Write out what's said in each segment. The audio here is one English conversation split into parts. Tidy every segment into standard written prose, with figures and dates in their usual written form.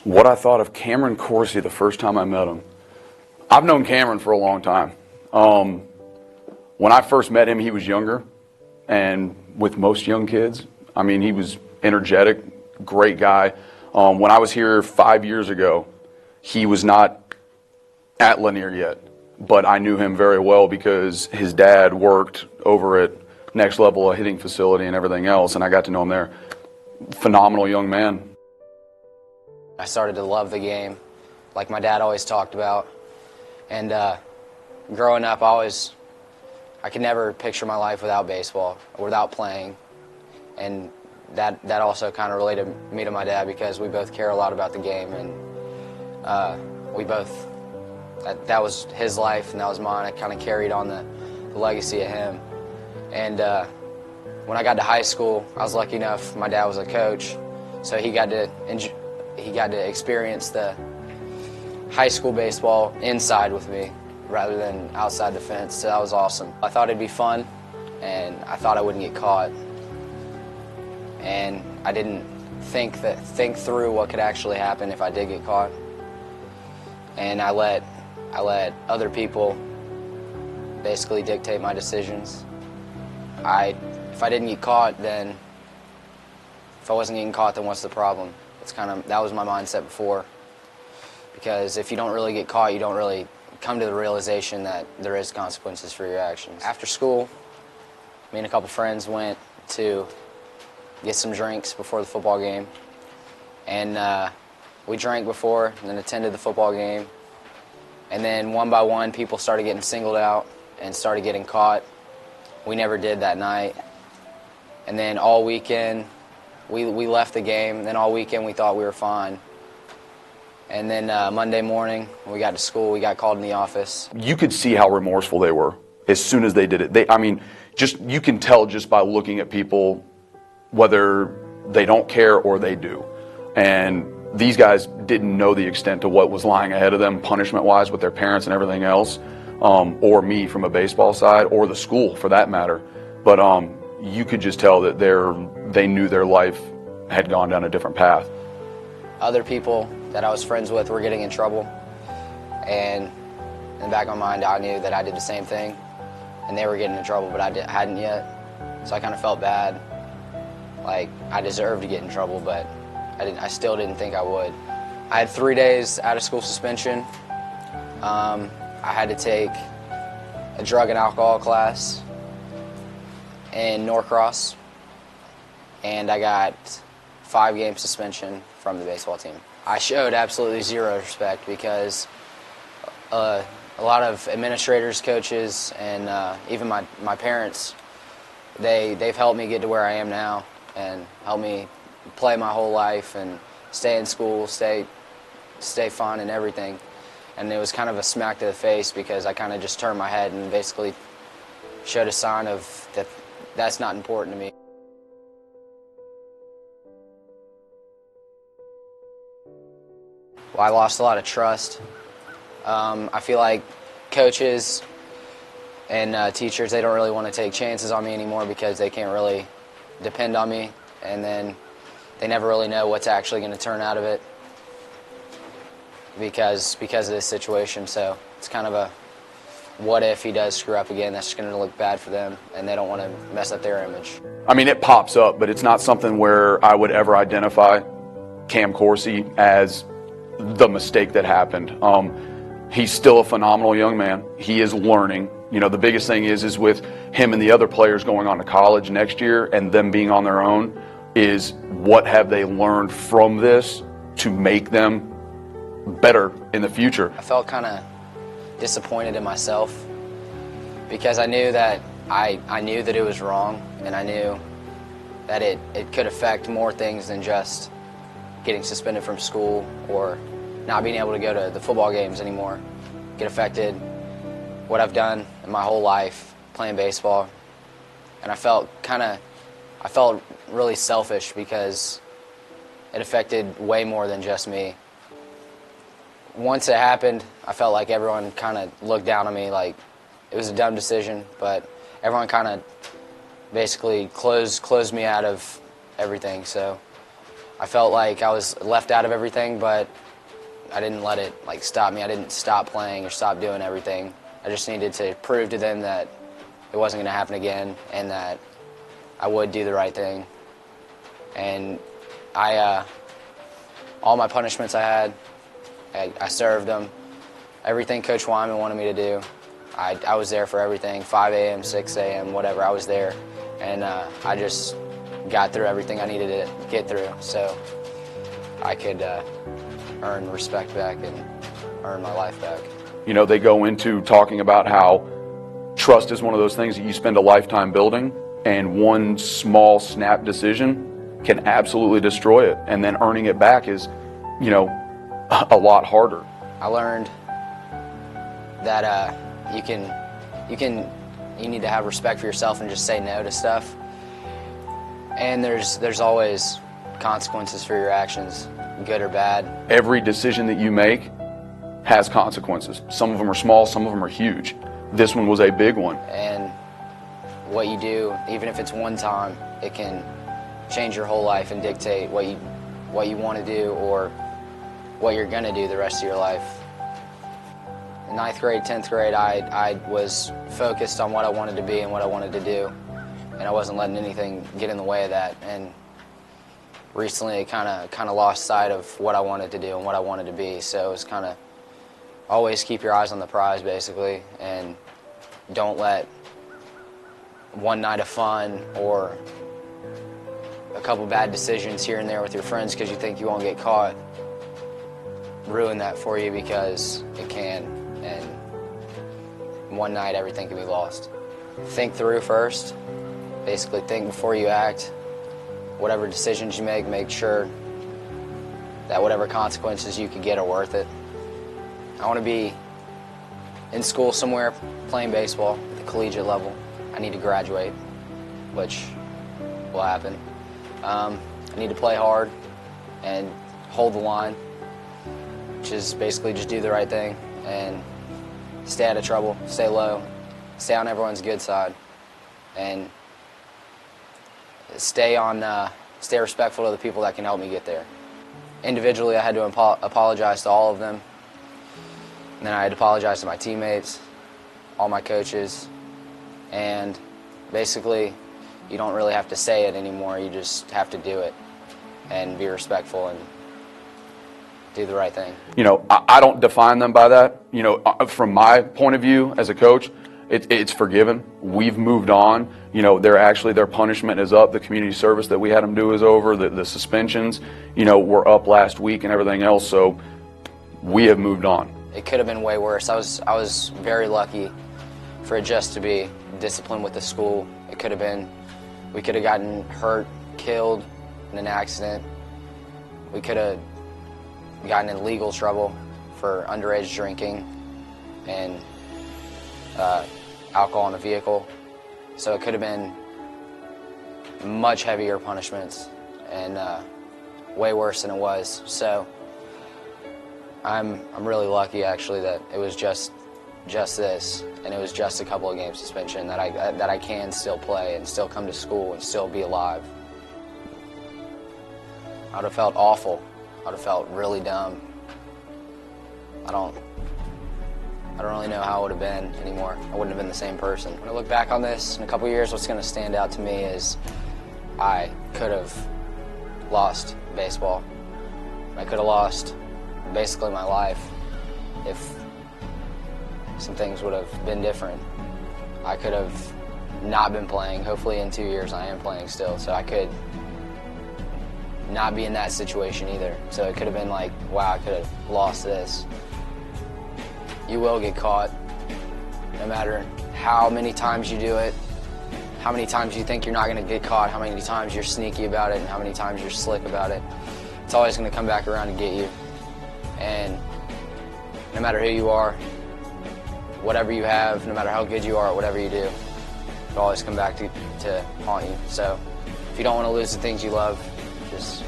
What I thought of Cameron Coursey the first time I met him. I've known Cameron for a long time. When I first met him, he was younger, and with most young kids, I mean, he was energetic, great guy. When I was here 5 years ago, he was not at Lanier yet, but I knew him very well because his dad worked over at Next Level, a hitting facility and everything else, and I got to know him there. Phenomenal young man. I started to love the game, like my dad always talked about. And growing up, I could never picture my life without baseball, or without playing. And that also kind of related me to my dad because we both care a lot about the game. And that was his life and that was mine. I kind of carried on the legacy of him. And when I got to high school, I was lucky enough, my dad was a coach, so he got to experience the high school baseball inside with me rather than outside the fence, so that was awesome. I thought it'd be fun, and I thought I wouldn't get caught, and I didn't think through what could actually happen if I did get caught, and I let other people basically dictate my decisions. If I didn't get caught, then if I wasn't getting caught, then what's the problem? That was my mindset before, because if you don't really get caught, you don't really come to the realization that there is consequences for your actions. After school, me and a couple friends went to get some drinks before the football game, and we drank before and then attended the football game, and then one by one people started getting singled out and started getting caught. We never did that night, and then all weekend we left the game, and then all weekend we thought we were fine. And then Monday morning, when we got to school, we got called in the office. You could see how remorseful they were as soon as they did it. You can tell just by looking at people whether they don't care or they do. And these guys didn't know the extent of what was lying ahead of them, punishment-wise, with their parents and everything else, or me from a baseball side, or the school for that matter. But you could just tell that they knew their life had gone down a different path. Other people that I was friends with were getting in trouble, and in the back of my mind I knew that I did the same thing, and they were getting in trouble, but I hadn't yet, so I kind of felt bad, like I deserved to get in trouble, but I still didn't think I would. I had 3 days out of school suspension. I had to take a drug and alcohol class in Norcross, and I got 5-game suspension from the baseball team. I showed absolutely zero respect because a lot of administrators, coaches, and even my parents, they've helped me get to where I am now and helped me play my whole life and stay in school, stay fun and everything. And it was kind of a smack to the face because I kind of just turned my head and basically showed a sign of that's not important to me. Well, I lost a lot of trust. I feel like coaches and teachers, they don't really want to take chances on me anymore because they can't really depend on me, and then they never really know what's actually going to turn out of it because of this situation. So it's kind of a what if he does screw up again, that's just going to look bad for them, and they don't want to mess up their image. I mean, it pops up, but it's not something where I would ever identify Cam Coursey as the mistake that happened. He's still a phenomenal young man. He is learning. You know, the biggest thing is with him and the other players going on to college next year and them being on their own is what have they learned from this to make them better in the future. I felt kind of disappointed in myself because I knew that I knew that it was wrong, and I knew that it could affect more things than just getting suspended from school or not being able to go to the football games anymore. It affected what I've done in my whole life playing baseball, and I felt really selfish because it affected way more than just me. Once it happened, I felt like everyone kind of looked down on me like it was a dumb decision, but everyone kind of basically closed me out of everything. So I felt like I was left out of everything, but I didn't let it stop me. I didn't stop playing or stop doing everything. I just needed to prove to them that it wasn't going to happen again and that I would do the right thing. And all my punishments I had, I served them. Everything Coach Wyman wanted me to do, I was there for everything, 5 a.m., 6 a.m., whatever, I was there. And I just got through everything I needed to get through so I could earn respect back and earn my life back. You know, they go into talking about how trust is one of those things that you spend a lifetime building, and one small snap decision can absolutely destroy it, and then earning it back is, you know, a lot harder. I learned that you need to have respect for yourself and just say no to stuff. And there's always consequences for your actions, good or bad. Every decision that you make has consequences. Some of them are small, some of them are huge. This one was a big one. And what you do, even if it's one time, it can change your whole life and dictate what you want to do or what you're going to do the rest of your life. In 9th grade, 10th grade, I was focused on what I wanted to be and what I wanted to do, and I wasn't letting anything get in the way of that. And recently, I kind of lost sight of what I wanted to do and what I wanted to be. So it was kind of always keep your eyes on the prize, basically, and don't let one night of fun or a couple bad decisions here and there with your friends because you think you won't get caught ruin that for you, because it can, and one night everything can be lost. Think through first. Basically, think before you act. Whatever decisions you make sure that whatever consequences you could get are worth it. I want to be in school somewhere playing baseball at the collegiate level. I need to graduate, which will happen. I need to play hard and hold the line, which is basically just do the right thing and stay out of trouble, stay low, stay on everyone's good side, and stay respectful to the people that can help me get there. Individually, I had to apologize to all of them, and then I had to apologize to my teammates, all my coaches, and basically, you don't really have to say it anymore, you just have to do it and be respectful and do the right thing. You know, I don't define them by that. You know, from my point of view as a coach, it's forgiven. We've moved on. You know, their punishment is up. The community service that we had them do is over. The suspensions, you know, were up last week and everything else. So we have moved on. It could have been way worse. I was very lucky for it just to be disciplined with the school. It could have been, we could have gotten hurt, killed in an accident. We could have gotten in legal trouble for underage drinking and alcohol in a vehicle. So it could have been much heavier punishments and way worse than it was. So I'm really lucky, actually, that it was just this, and it was just a couple of games suspension, that I can still play and still come to school and still be alive. I would have felt awful. I would have felt really dumb. I don't really know how it would have been anymore. I wouldn't have been the same person. When I look back on this in a couple of years, what's going to stand out to me is I could have lost baseball. I could have lost basically my life if some things would have been different. I could have not been playing. Hopefully in 2 years I am playing still, so I could not be in that situation either. So it could have been like, wow, I could have lost this. You will get caught, no matter how many times you do it, how many times you think you're not going to get caught, how many times you're sneaky about it, and how many times you're slick about it. It's always going to come back around and get you. And no matter who you are, whatever you have, no matter how good you are at whatever you do, it'll always come back to haunt you. So if you don't want to lose the things you love, just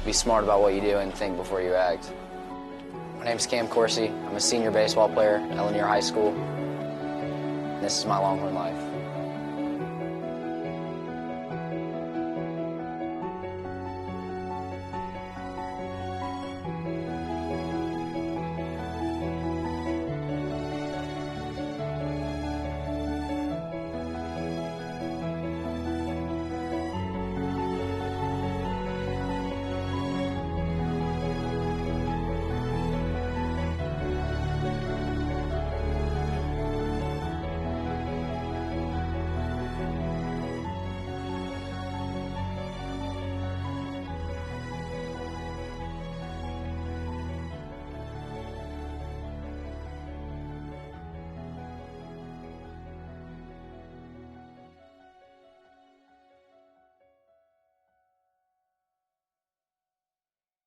be smart about what you do and think before you act. My name's Coursey. I'm a senior baseball player at Lanier High School. And this is my Longhorn life.